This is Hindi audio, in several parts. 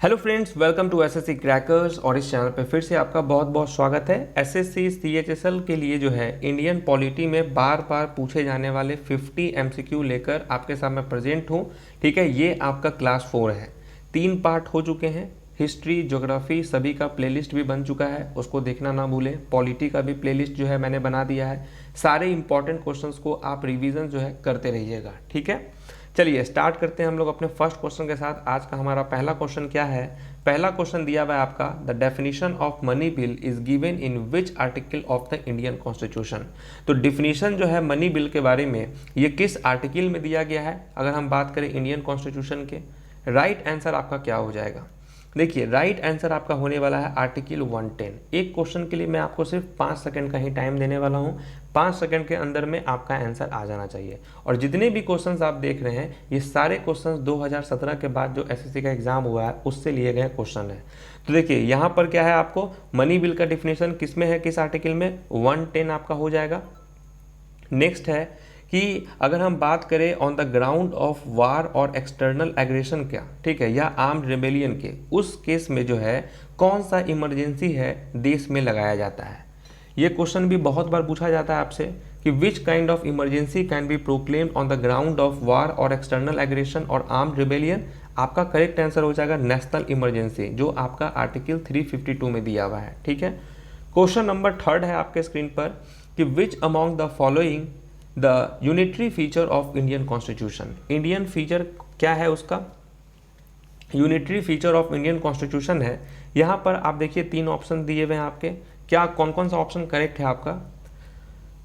Hello friends, welcome to SSC crackers. और इस चैनल पे फिर से आपका बहुत बहुत स्वागत है। एसएससी सीएचएसएल के लिए जो है इंडियन पॉलिटी में बार बार पूछे जाने वाले 50 एमसीक्यू लेकर आपके सामने प्रेजेंट हूँ। ठीक है, ये आपका क्लास 4 है। 3 पार्ट हो चुके हैं। हिस्ट्री, ज्योग्राफी सभी का प्लेलिस्ट भी बन चुका है, उसको देखना ना भूलें। पॉलिटी का भी प्लेलिस्ट जो है मैंने बना दिया है। सारे इंपॉर्टेंट क्वेश्चंस को आप रिवीजन जो है करते रहिएगा। ठीक है, चलिए स्टार्ट करते हैं हम लोग अपने फर्स्ट क्वेश्चन के साथ। आज का हमारा पहला क्वेश्चन क्या है? पहला क्वेश्चन दिया हुआ है आपका, the definition of money bill is given in which article of the Indian constitution. तो डिफिनीशन जो है मनी बिल के बारे में ये किस आर्टिकल में दिया गया है? अगर हम बात करें इंडियन कॉन्स्टिट्यूशन के, राइट आंसर आपका क्या हो जाएगा? देखिए, राइट आंसर आपका होने वाला है आर्टिकल 110। एक क्वेश्चन के लिए मैं आपको सिर्फ 5 सेकंड का ही टाइम देने वाला हूं। 5 सेकंड के अंदर में आपका आंसर आ जाना चाहिए। और जितने भी क्वेश्चंस आप देख रहे हैं ये सारे क्वेश्चंस 2017 के बाद जो एसएससी का एग्जाम हुआ है उससे लिए गए क्वेश्चन है। तो देखिए यहाँ पर क्या है, आपको मनी बिल का डिफिनेशन किस में है, किस आर्टिकल में? 110 आपका हो जाएगा। नेक्स्ट है कि अगर हम बात करें on the ground of war और एक्सटर्नल एग्रेशन क्या, ठीक है, या आर्म्ड रिबेलियन के, उस केस में जो है कौन सा इमरजेंसी है देश में लगाया जाता है। ये क्वेश्चन भी बहुत बार पूछा जाता है आपसे कि which kind of emergency can be proclaimed on the ground of war और एक्सटर्नल एग्रेशन और आर्म्ड रिबेलियन। आपका करेक्ट आंसर हो जाएगा नेशनल इमरजेंसी, जो आपका आर्टिकल 352 में दिया हुआ है। ठीक है, क्वेश्चन नंबर 3 है आपके स्क्रीन पर कि which among the following the unitary feature of Indian constitution. Indian feature क्या है उसका? Unitary feature of Indian constitution है। यहाँ पर आप देखिए 3 ऑप्शन दिए हुए हैं आपके, क्या कौन कौन सा ऑप्शन करेक्ट है आपका?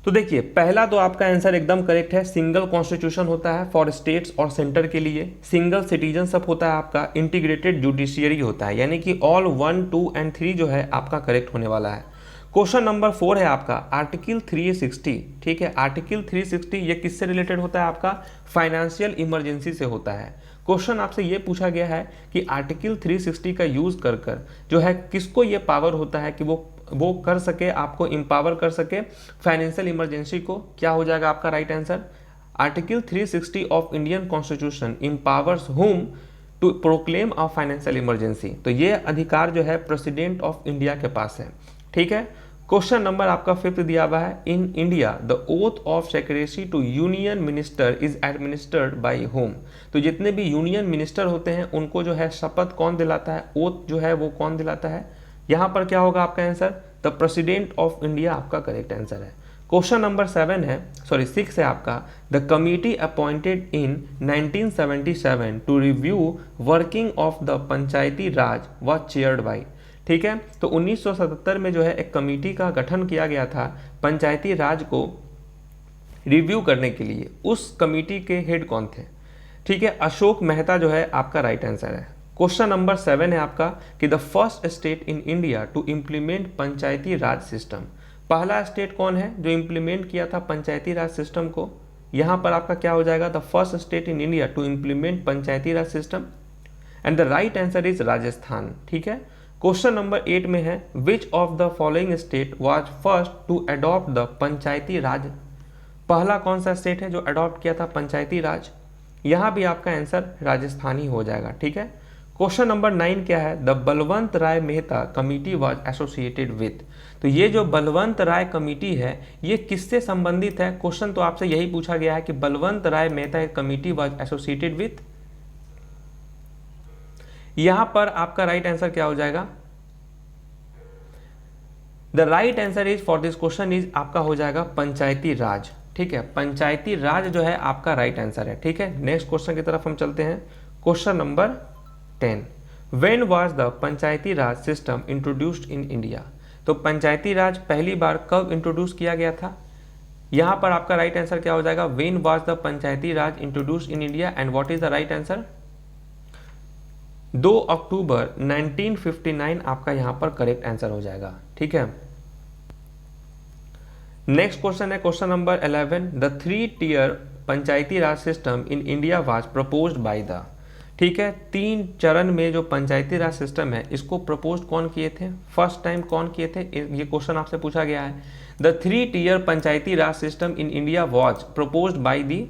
तो देखिए, पहला तो आपका आंसर एकदम करेक्ट है। सिंगल कॉन्स्टिट्यूशन होता है फॉर स्टेट्स और सेंटर के लिए। सिंगल सिटीजनशिप होता है आपका। इंटीग्रेटेड जुडिशियरी होता है, यानी कि ऑल 1, 2 एंड 3 जो है आपका करेक्ट होने वाला है। क्वेश्चन नंबर 4 है आपका आर्टिकल 360। ठीक है, आर्टिकल 360 ये किससे रिलेटेड होता है आपका? फाइनेंशियल इमरजेंसी से होता है। क्वेश्चन आपसे ये पूछा गया है कि आर्टिकल 360 का यूज कर जो है किसको ये पावर होता है कि वो कर सके, आपको एम्पावर कर सके फाइनेंशियल इमरजेंसी को। क्या हो जाएगा आपका right answer? Article 360 of Indian constitution empowers whom to proclaim a financial emergency. तो ये अधिकार जो है प्रेसिडेंट ऑफ इंडिया के पास है। ठीक है, क्वेश्चन नंबर आपका 5 दिया हुआ है, in India the oath of secrecy to union minister is administered by whom. तो जितने भी यूनियन मिनिस्टर होते हैं उनको जो है शपथ कौन दिलाता है, ओथ जो है वो कौन दिलाता है? यहाँ पर क्या होगा आपका answer? The president of India आपका करेक्ट आंसर है। क्वेश्चन नंबर 6 है आपका, the committee appointed in 1977 to review working of the Panchayati Raj was chaired by. ठीक है, तो 1977 में जो है एक कमेटी का गठन किया गया था पंचायती राज को रिव्यू करने के लिए। उस कमेटी के हेड कौन थे? ठीक है, अशोक मेहता जो है आपका राइट आंसर है। क्वेश्चन नंबर 7 है आपका कि the first state in India to implement Panchayati Raj system. पहला स्टेट कौन है जो इम्प्लीमेंट किया था पंचायती राज सिस्टम को? यहाँ पर आपका क्या हो जाएगा? The first state in India to implement Panchayati Raj system, and the right answer is Rajasthan. ठीक है, क्वेश्चन नंबर 8 में है, which of the following state was first to adopt the Panchayati Raj. पहला कौन सा स्टेट है जो अडॉप्ट किया था पंचायती राज? यहाँ भी आपका आंसर राजस्थान ही हो जाएगा। ठीक है, क्वेश्चन नंबर 9 क्या है, the Balwant Rai Mehta committee was associated with. तो ये जो बलवंत राय कमिटी है ये किससे संबंधित है? क्वेश्चन तो आपसे यही पूछा गया है कि Balwant Rai Mehta committee was associated with. यहां पर आपका राइट आंसर क्या हो जाएगा? The right answer is for this question is आपका हो जाएगा पंचायती राज। ठीक है, पंचायती राज जो है आपका राइट आंसर है। ठीक है, नेक्स्ट क्वेश्चन की तरफ हम चलते हैं। Question number 10, when was the Panchayati Raj system introduced in India. तो पंचायती राज पहली बार कब इंट्रोड्यूस किया गया था? यहां पर आपका राइट आंसर क्या हो जाएगा? When was the Panchayati Raj introduced in India, and what is the right answer? 2 अक्टूबर 1959 आपका यहां पर करेक्ट आंसर हो जाएगा। ठीक है, नेक्स्ट क्वेश्चन है question number 11, the 3 tier Panchayati Raj system in India was proposed by the. ठीक है, 3 चरण में जो पंचायती राज सिस्टम है इसको प्रपोज कौन किए थे? फर्स्ट टाइम कौन किए थे? ये क्वेश्चन आपसे पूछा गया है। The 3 tier Panchayati Raj system in India was proposed by the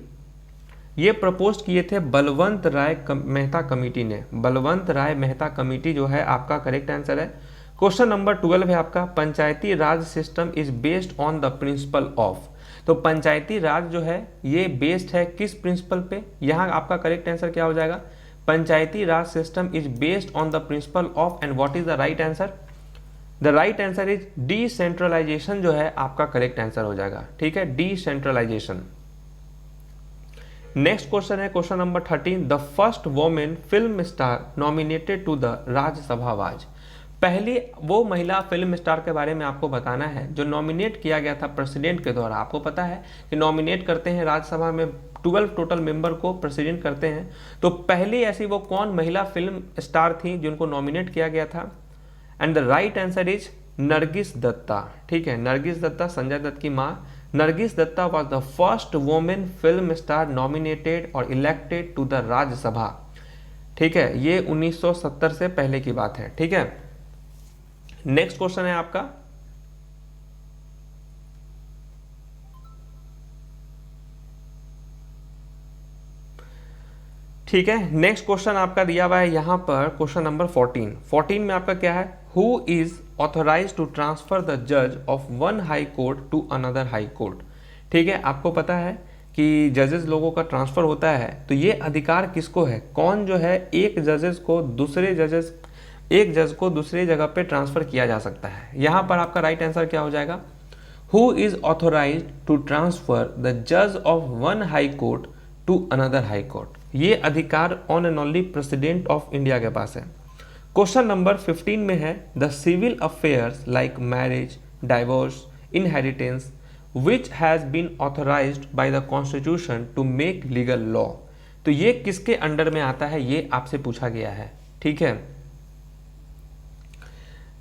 ये प्रपोज किए थे बलवंत राय मेहता कमेटी ने। बलवंत राय मेहता कमेटी जो है आपका करेक्ट आंसर है। क्वेश्चन नंबर 12 है आपका, Panchayati Raj system is based on the principle of. तो पंचायती राज जो है ये बेस्ड है किस प्रिंसिपल पे? यहाँ आपका करेक्ट आंसर क्या हो जाएगा? Panchayati Raj system is based on the principle of, and what is the right answer? The right answer is decentralization जो है आपका करेक्ट आंसर हो जाएगा। ठीक है, डिसेंट्रलाइजेशन। नेक्स्ट क्वेश्चन है question number 13, the first women film star nominated to the Rajya Sabha was. पहली वो महिला फिल्म स्टार के बारे में आपको बताना है जो नॉमिनेट किया गया था प्रेसिडेंट के द्वारा। आपको पता है कि नॉमिनेट करते हैं राज्यसभा में 12 टोटल मेंबर को प्रेसिडेंट करते हैं। तो पहली ऐसी वो कौन महिला फिल्म स्टार थी जिनको नॉमिनेट किया गया था? And the right answer is Nargis Datta. ठीक है, नरगिस दत्ता, संजय दत्त की माँ Nargis Datta was the first women film star nominated और इलेक्टेड टू द राज्यसभा। ठीक है, ये 1970 से पहले की बात है। ठीक है, नेक्स्ट क्वेश्चन है आपका, ठीक है, नेक्स्ट क्वेश्चन आपका दिया हुआ है यहां पर क्वेश्चन नंबर 14 में आपका क्या है? Who is authorise to transfer the जज of one high court to another high court. ठीक है, आपको पता है कि जजेस लोगों का ट्रांसफर होता है, तो ये अधिकार किसको है? कौन जो है एक जज को दूसरे जगह पे ट्रांसफर किया जा सकता है? यहां पर आपका राइट आंसर क्या हो जाएगा? Who is authorise to transfer the जज of one high court to another high court. ये अधिकार on and only president of India के पास है। क्वेश्चन नंबर 15 में है, the civil affairs like marriage, divorce, inheritance which has been authorised by the constitution to make legal law. तो ये किसके अंडर में आता है, ये आपसे पूछा गया है। ठीक है,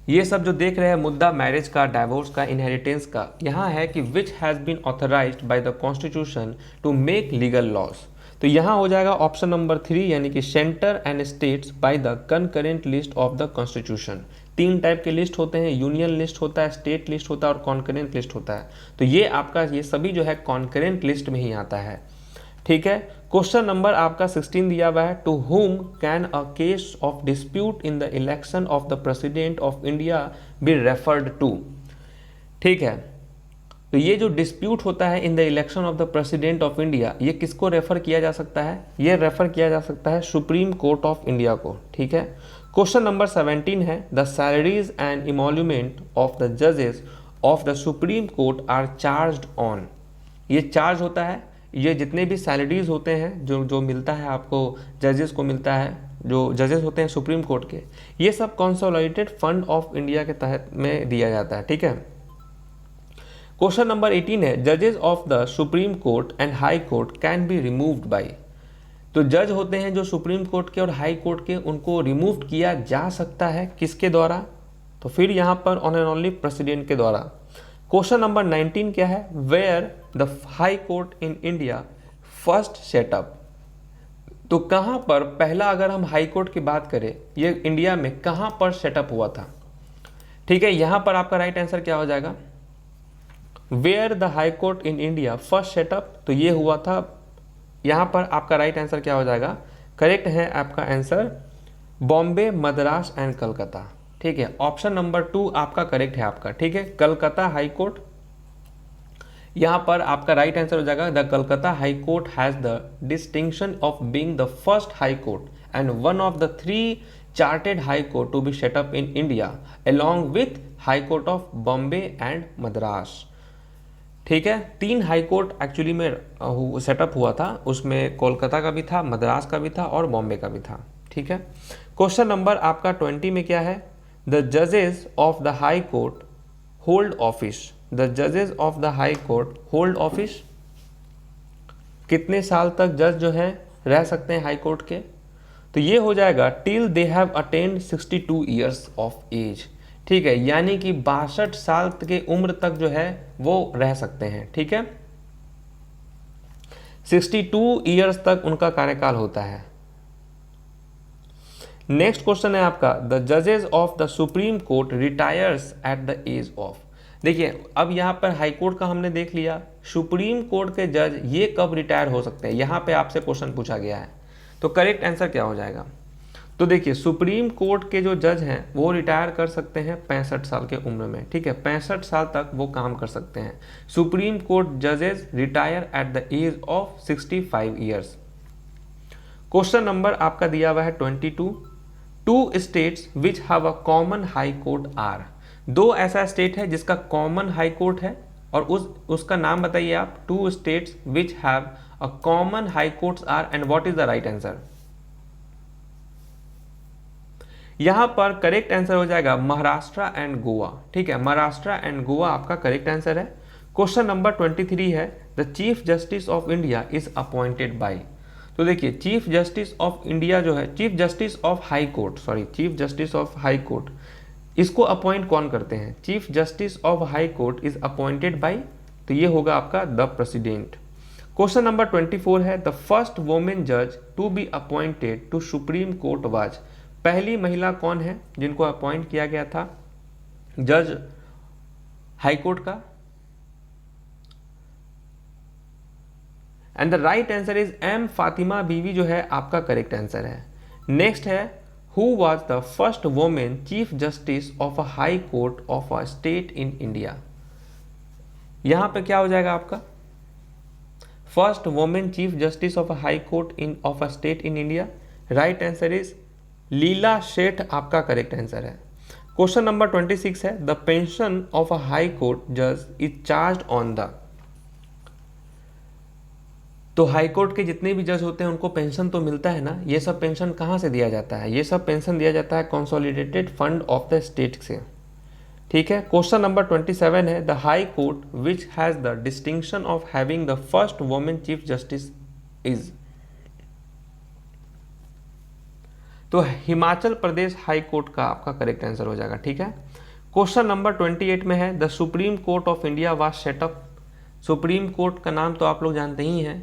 ये सब जो देख रहे हैं मुद्दा मैरिज का, डाइवोर्स का, इनहेरिटेंस का, यहाँ है कि which has been authorised by the constitution to make legal laws. तो यहाँ हो जाएगा ऑप्शन नंबर 3, यानी कि centre and states by the concurrent list of the constitution. 3 type के लिस्ट होते हैं, यूनियन लिस्ट होता है, स्टेट लिस्ट होता है और कॉन्करेंट लिस्ट होता है। तो ये आपका ये सभी जो है कॉन्करेंट लिस्ट में ही आता है। ठीक है, क्वेश्चन नंबर आपका 16 दिया हुआ है, to whom can a case of dispute in the election of the president of India be referred to. ठीक है, तो ये जो डिस्प्यूट होता है in the election of the president of India, ये किसको रेफर किया जा सकता है? ये रेफर किया जा सकता है सुप्रीम कोर्ट ऑफ इंडिया को। ठीक है, क्वेश्चन नंबर 17 है, the salaries and emolument of the जजेस of the supreme court are charged on. ये चार्ज होता है, ये जितने भी सैलरीज होते हैं जो मिलता है आपको, जजेस को मिलता है, जो जजेस होते हैं सुप्रीम कोर्ट के, ये सब कंसोलिडेटेड फंड ऑफ इंडिया के तहत में दिया जाता है। ठीक है, क्वेश्चन नंबर 18 है, जजेस of the supreme court and high court can be removed by. तो जज होते हैं जो सुप्रीम कोर्ट के और हाई कोर्ट के, उनको रिमूव किया जा सकता है किसके द्वारा? तो फिर यहाँ पर ऑन एंड ओनली प्रेसिडेंट के द्वारा। क्वेश्चन नंबर 19 क्या है, where the high court in India first set up. तो कहाँ पर पहला, अगर हम हाई कोर्ट की बात करें, ये इंडिया में कहाँ पर सेटअप हुआ था? ठीक है, यहाँ पर आपका राइट आंसर क्या हो जाएगा? Where the high court in India first set up, तो ये हुआ था, यहाँ पर आपका राइट आंसर क्या हो जाएगा? करेक्ट है आपका आंसर बॉम्बे, मद्रास एंड कलकत्ता। ठीक है, ऑप्शन नंबर 2 आपका करेक्ट है आपका। ठीक है, कलकत्ता हाई कोर्ट, यहाँ पर आपका राइट आंसर हो जाएगा, the Calcutta high court has the distinction of being the first high court and one of the 3 chartered high court to be set up in India along with high court of Bombay and Madras. ठीक है, 3 हाई कोर्ट एक्चुअली में सेटअप हुआ था, उसमें कोलकाता का भी था, मद्रास का भी था और बॉम्बे का भी था। ठीक है, क्वेश्चन नंबर आपका 20 में क्या है, द जजेस of the high court hold office. The जजेस of the high court hold office, कितने साल तक जज जो है रह सकते हैं हाई कोर्ट के? तो ये हो जाएगा till they have attend 62 years of age. ठीक है, यानी कि 62 साल के उम्र तक जो है वो रह सकते हैं। ठीक है, 62 ईयर्स तक उनका कार्यकाल होता है। नेक्स्ट क्वेश्चन है आपका, द जजेस of the supreme court retires at the age of. देखिए अब यहाँ पर हाई कोर्ट का हमने देख लिया, सुप्रीम कोर्ट के जज ये कब रिटायर हो सकते हैं, यहाँ पे आपसे क्वेश्चन पूछा गया है। तो करेक्ट आंसर क्या हो जाएगा? तो देखिए सुप्रीम कोर्ट के जो जज हैं वो रिटायर कर सकते हैं 65 साल के उम्र में, ठीक है, 65 साल तक वो काम कर सकते हैं। सुप्रीम कोर्ट जजेस retire at the age of 65 years. Question number आपका दिया हुआ है 22। Two states which have a common high court are. दो ऐसा स्टेट है जिसका कॉमन हाई कोर्ट है, और उसका नाम बताइए आप। Two states which have a common high courts are and what is the right answer? यहां पर करेक्ट आंसर हो जाएगा महाराष्ट्र एंड गोवा, ठीक है, महाराष्ट्र एंड गोवा आपका करेक्ट आंसर है। क्वेश्चन नंबर 23 है the chief justice of India is appointed by. तो देखिए चीफ जस्टिस ऑफ इंडिया जो है, chief justice of high court, sorry chief justice of high court, इसको अपॉइंट कौन करते हैं? Chief justice of high court is appointed by, तो ये होगा आपका द प्रेसिडेंट। क्वेश्चन नंबर 24 है द फर्स्ट वुमेन जज to be appointed to supreme court was. पहली महिला कौन है जिनको अपॉइंट किया गया था जज हाई कोर्ट का? And the right answer is M Fatima Beevi जो है आपका करेक्ट आंसर है। नेक्स्ट है who was the first women chief justice of a high court of a state in India. यहां पे क्या हो जाएगा आपका? First women chief justice of a high court in of a state in India, right answer is Leela Seth आपका करेक्ट आंसर है। क्वेश्चन नंबर 26 है the pension of a high court जज इज चार्ज ऑन द। तो हाई कोर्ट के जितने भी जज होते हैं उनको पेंशन तो मिलता है ना, ये सब पेंशन कहाँ से दिया जाता है? ये सब पेंशन दिया जाता है consolidated fund of the state से, ठीक है। क्वेश्चन नंबर 27 है the high court which has the distinction of having the first women chief justice is. तो हिमाचल प्रदेश हाई कोर्ट का आपका करेक्ट आंसर हो जाएगा, ठीक है। क्वेश्चन नंबर 28 में है the supreme court of India was setup. Supreme court का नाम तो आप लोग जानते ही हैं,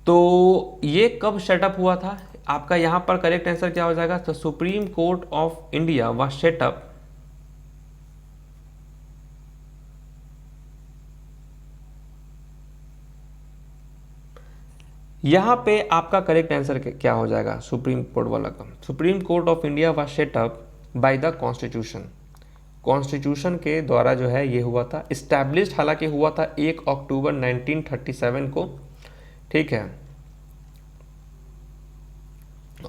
तो ये कब सेटअप हुआ था आपका? यहाँ पर करेक्ट आंसर क्या हो जाएगा? तो supreme court of India was setup यहाँ पे आपका करेक्ट आंसर क्या हो जाएगा सुप्रीम कोर्ट वाला का? Supreme court of India was setup bye the constitution. Constitution के द्वारा जो है ये हुआ था, इस्टेब्लिश्ड हालांकि हुआ था 1 अक्टूबर 1937 को, ठीक है।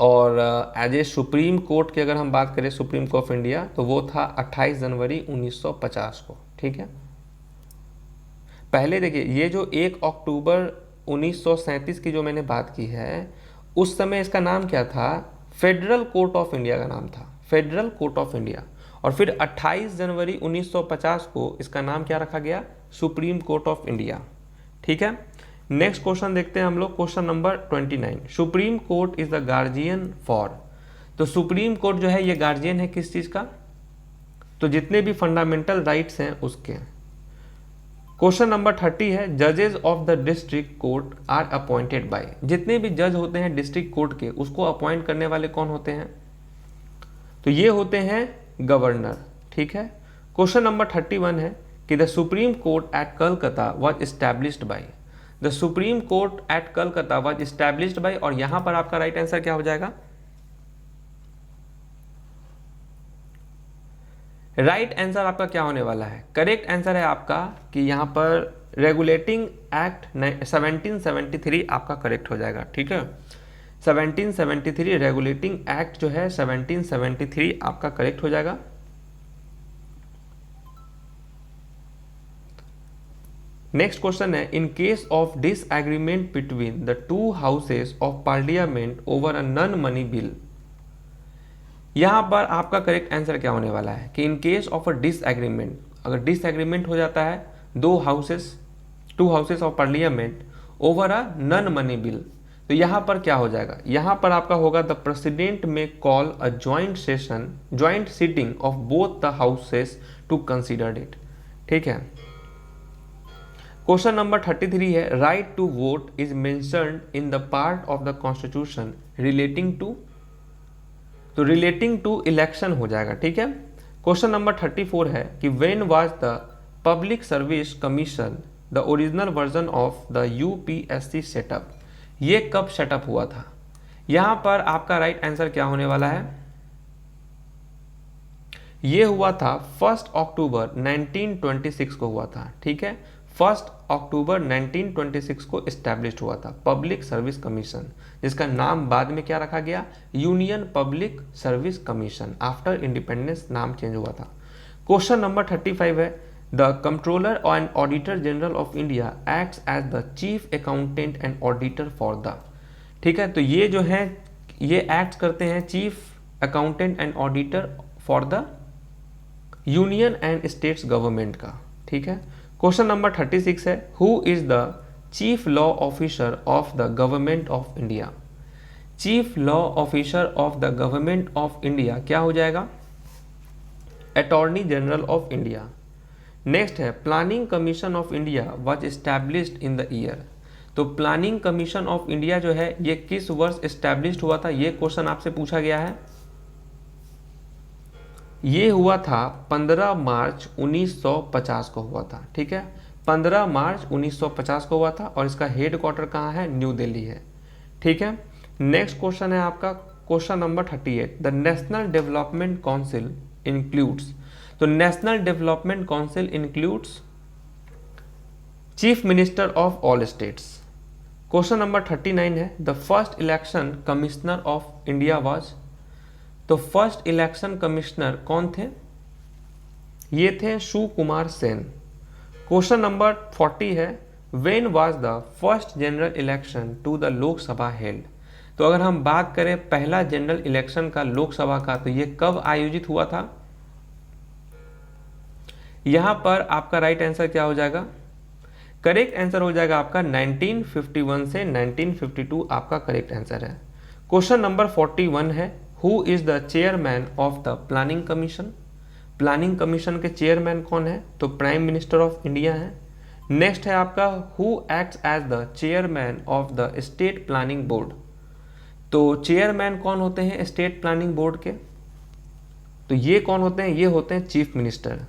और एज ए सुप्रीम कोर्ट की अगर हम बात करें सुप्रीम कोर्ट ऑफ इंडिया, तो वो था 28 जनवरी 1950 को, ठीक है। पहले देखिए ये जो 1 अक्टूबर 1937 की जो मैंने बात की है, उस समय इसका नाम क्या था? फेडरल कोर्ट ऑफ इंडिया का नाम था, फेडरल कोर्ट ऑफ इंडिया। और फिर 28 जनवरी 1950 को इसका नाम क्या रखा गया? सुप्रीम कोर्ट ऑफ इंडिया, ठीक है। नेक्स्ट क्वेश्चन देखते हैं हम लोग, question number 29। Supreme court is the guardian for. तो सुप्रीम कोर्ट जो है ये गार्जियन है किस चीज का? तो जितने भी फंडामेंटल राइट्स हैं उसके। क्वेश्चन नंबर 30 है जजेस of the district court are appointed by. जितने भी जज होते हैं डिस्ट्रिक्ट कोर्ट के, उसको अपॉइंट करने वाले कौन होते हैं? तो ये होते हैं गवर्नर, ठीक है। क्वेश्चन नंबर 31 है कि the supreme court at Calcutta was established bye. The supreme court at Calcutta was established bye, और यहां पर आपका राइट आंसर क्या हो जाएगा? राइट आंसर आपका क्या होने वाला है? करेक्ट आंसर है आपका कि यहाँ पर रेगुलेटिंग एक्ट 1773 आपका करेक्ट हो जाएगा, ठीक है। 1773 रेगुलेटिंग एक्ट जो है 1773 आपका करेक्ट हो जाएगा। नेक्स्ट क्वेश्चन है in case of disagreement between the two houses of parliament over a non money bill. यहां पर आपका करेक्ट आंसर क्या होने वाला है कि in case of a disagreement, अगर डिसएग्रीमेंट हो जाता है to houses of parliament over a non money bill, तो यहां पर क्या हो जाएगा? यहां पर आपका होगा द प्रेसिडेंट में call a joint sitting of both the houses to consider it, ठीक है। क्वेश्चन नंबर 33 है right to vote is mentioned in the part of the constitution relating to. Relating to election हो जाएगा, ठीक है। क्वेश्चन नंबर 34 है कि when was the public service commission the original version of the UPSC set up, ये कब सेटअप हुआ था? यहाँ पर आपका राइट आंसर क्या होने वाला है? ये हुआ था 1 अक्टूबर 1926 को हुआ था, ठीक है। 1 अक्टूबर 1926 को इस्टेब्लिश हुआ था पब्लिक सर्विस कमीशन, जिसका नाम बाद में क्या रखा गया? Union public service commission. After independence नाम चेंज हुआ था। क्वेश्चन नंबर 35 है, the controller and auditor general of India acts as the chief accountant and auditor for the, ठीक है। तो ये जो है ये एक्ट करते हैं chief accountant and auditor for the union and states government का, ठीक है। क्वेश्चन नंबर 36 है, who is the chief law officer of the government of India? Chief law officer of the government of India क्या हो जाएगा? Attorney general of India. Next है, planning commission of India was established in the year. तो प्लानिंग कमीशन ऑफ इंडिया जो है ये किस वर्ष एस्टैब्लिश्ड हुआ था? ये क्वेश्चन आपसे पूछा गया है। ये हुआ था 15 मार्च 1950 को हुआ था, ठीक है। 15 मार्च 1950 को हुआ था और इसका हेड क्वार्टर कहाँ है? न्यू दिल्ली है, ठीक है। नेक्स्ट क्वेश्चन है आपका question number 38, the national development council includes. तो national development council includes chief minister of all states. Question number 39 है, the first election commissioner of India was. तो फर्स्ट इलेक्शन कमिश्नर कौन थे? ये थे सुकुमार सेन। क्वेश्चन नंबर 40 है, when was the first general election to the Lok Sabha held. तो अगर हम बात करें पहला जनरल इलेक्शन का लोकसभा का, तो ये कब आयोजित हुआ था? यहां पर आपका राइट आंसर क्या हो जाएगा? करेक्ट आंसर हो जाएगा आपका 1951 से 1952 आपका करेक्ट आंसर है। क्वेश्चन नंबर 41 है, who is the chairman of the planning commission. Planning commission के चेयरमैन कौन है? तो प्राइम मिनिस्टर ऑफ इंडिया है। नेक्स्ट है आपका, who acts as the chairman of the state planning board. तो चेयरमैन कौन होते हैं स्टेट प्लानिंग बोर्ड के? तो ये कौन होते हैं? ये होते हैं चीफ मिनिस्टर।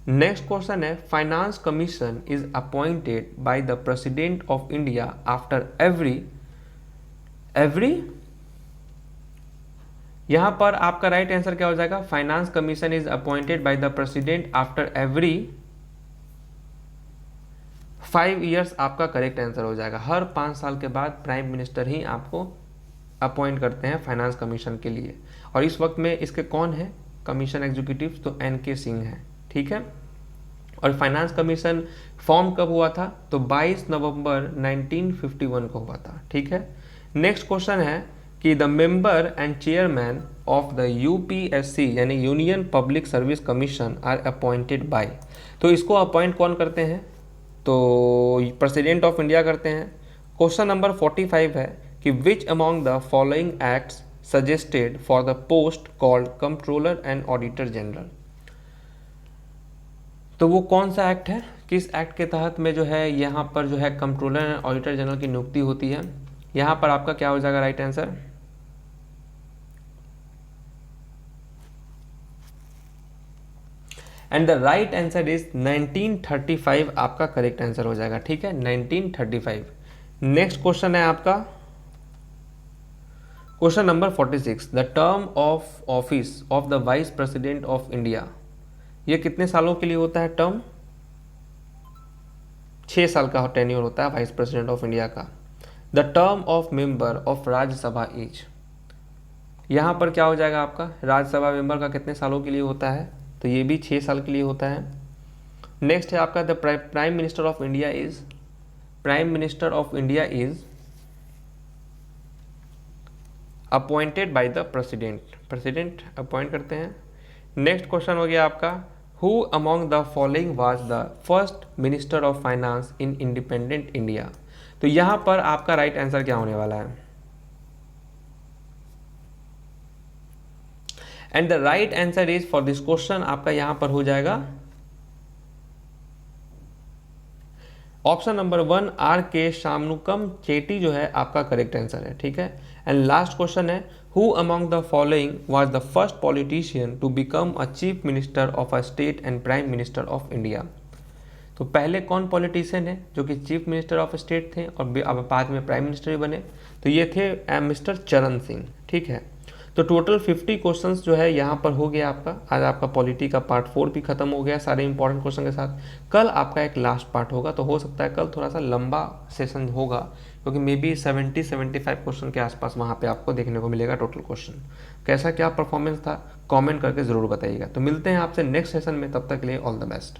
नेक्स्ट क्वेश्चन है, finance commission is appointed by the president of India after every यहां पर आपका राइट आंसर क्या हो जाएगा? Finance commission is appointed by the president after every 5 years आपका करेक्ट आंसर हो जाएगा। हर 5 साल के बाद प्राइम मिनिस्टर ही आपको अपॉइंट करते हैं फाइनेंस कमीशन के लिए। और इस वक्त में इसके कौन है कमीशन एग्जीक्यूटिव? तो NK सिंह है, ठीक है। और फाइनेंस कमीशन फॉर्म कब हुआ था? तो 22 नवंबर 1951 को हुआ था, ठीक है। नेक्स्ट क्वेश्चन है कि the member and chairman of the UPSC यानी union public service commission are appointed by. तो इसको अपॉइंट कौन करते हैं? तो प्रेसिडेंट ऑफ इंडिया करते हैं। क्वेश्चन नंबर 45 है कि which among the following acts suggested for the post called controller and auditor general. तो वो कौन सा एक्ट है? किस एक्ट के तहत में जो है यहाँ पर जो है कंट्रोलर एंड ऑडिटर जनरल की नियुक्ति होती है? यहाँ पर आपका क्या हो जाएगा right answer? And the right answer is 1935 आपका करेक्ट आंसर हो जाएगा, ठीक है, 1935। नेक्स्ट क्वेश्चन है आपका question number 46, the term of office of the vice president of India. ये कितने सालों के लिए होता है टर्म? 6 साल का टेन्योर होता है वाइस प्रेसिडेंट ऑफ इंडिया का। The term of member of Rajya Sabha is. यहाँ पर क्या हो जाएगा आपका? राज्यसभा मेंबर का कितने सालों के लिए होता है? तो ये भी 6 साल के लिए होता है। नेक्स्ट है आपका the prime minister of India is. Prime minister of India is appointed by the president. President appoint करते हैं। नेक्स्ट क्वेश्चन हो गया आपका, who among the following was the first minister of finance in independent India. तो यहां पर आपका राइट आंसर क्या होने वाला है? And the right answer is for this question आपका यहां पर हो जाएगा option number 1 RK Shanmukham Chetty जो है आपका करेक्ट आंसर है, ठीक है। एंड लास्ट क्वेश्चन है, who among the following was the first politician to become a chief minister of a state and prime minister of India. तो पहले कौन पॉलिटिशियन है जो कि चीफ मिनिस्टर ऑफ स्टेट थे और अब बाद में प्राइम मिनिस्टर भी बने, तो ये थे मिस्टर चरण सिंह। ठीक है, तो टोटल 50 क्वेश्चंस जो है यहाँ पर हो गया आपका। आज आपका पॉलिटी का पार्ट 4 भी खत्म हो गया सारे इंपॉर्टेंट क्वेश्चन के साथ। कल आपका एक लास्ट पार्ट होगा, तो हो सकता है कल थोड़ा सा लंबा सेशन होगा, क्योंकि मे बी 70-75 क्वेश्चन के आसपास वहाँ पे आपको देखने को मिलेगा टोटल क्वेश्चन। कैसा क्या परफॉर्मेंस था कमेंट करके ज़रूर बताइएगा। तो मिलते हैं आपसे नेक्स्ट सेशन में, तब तक के लिए ऑल द बेस्ट।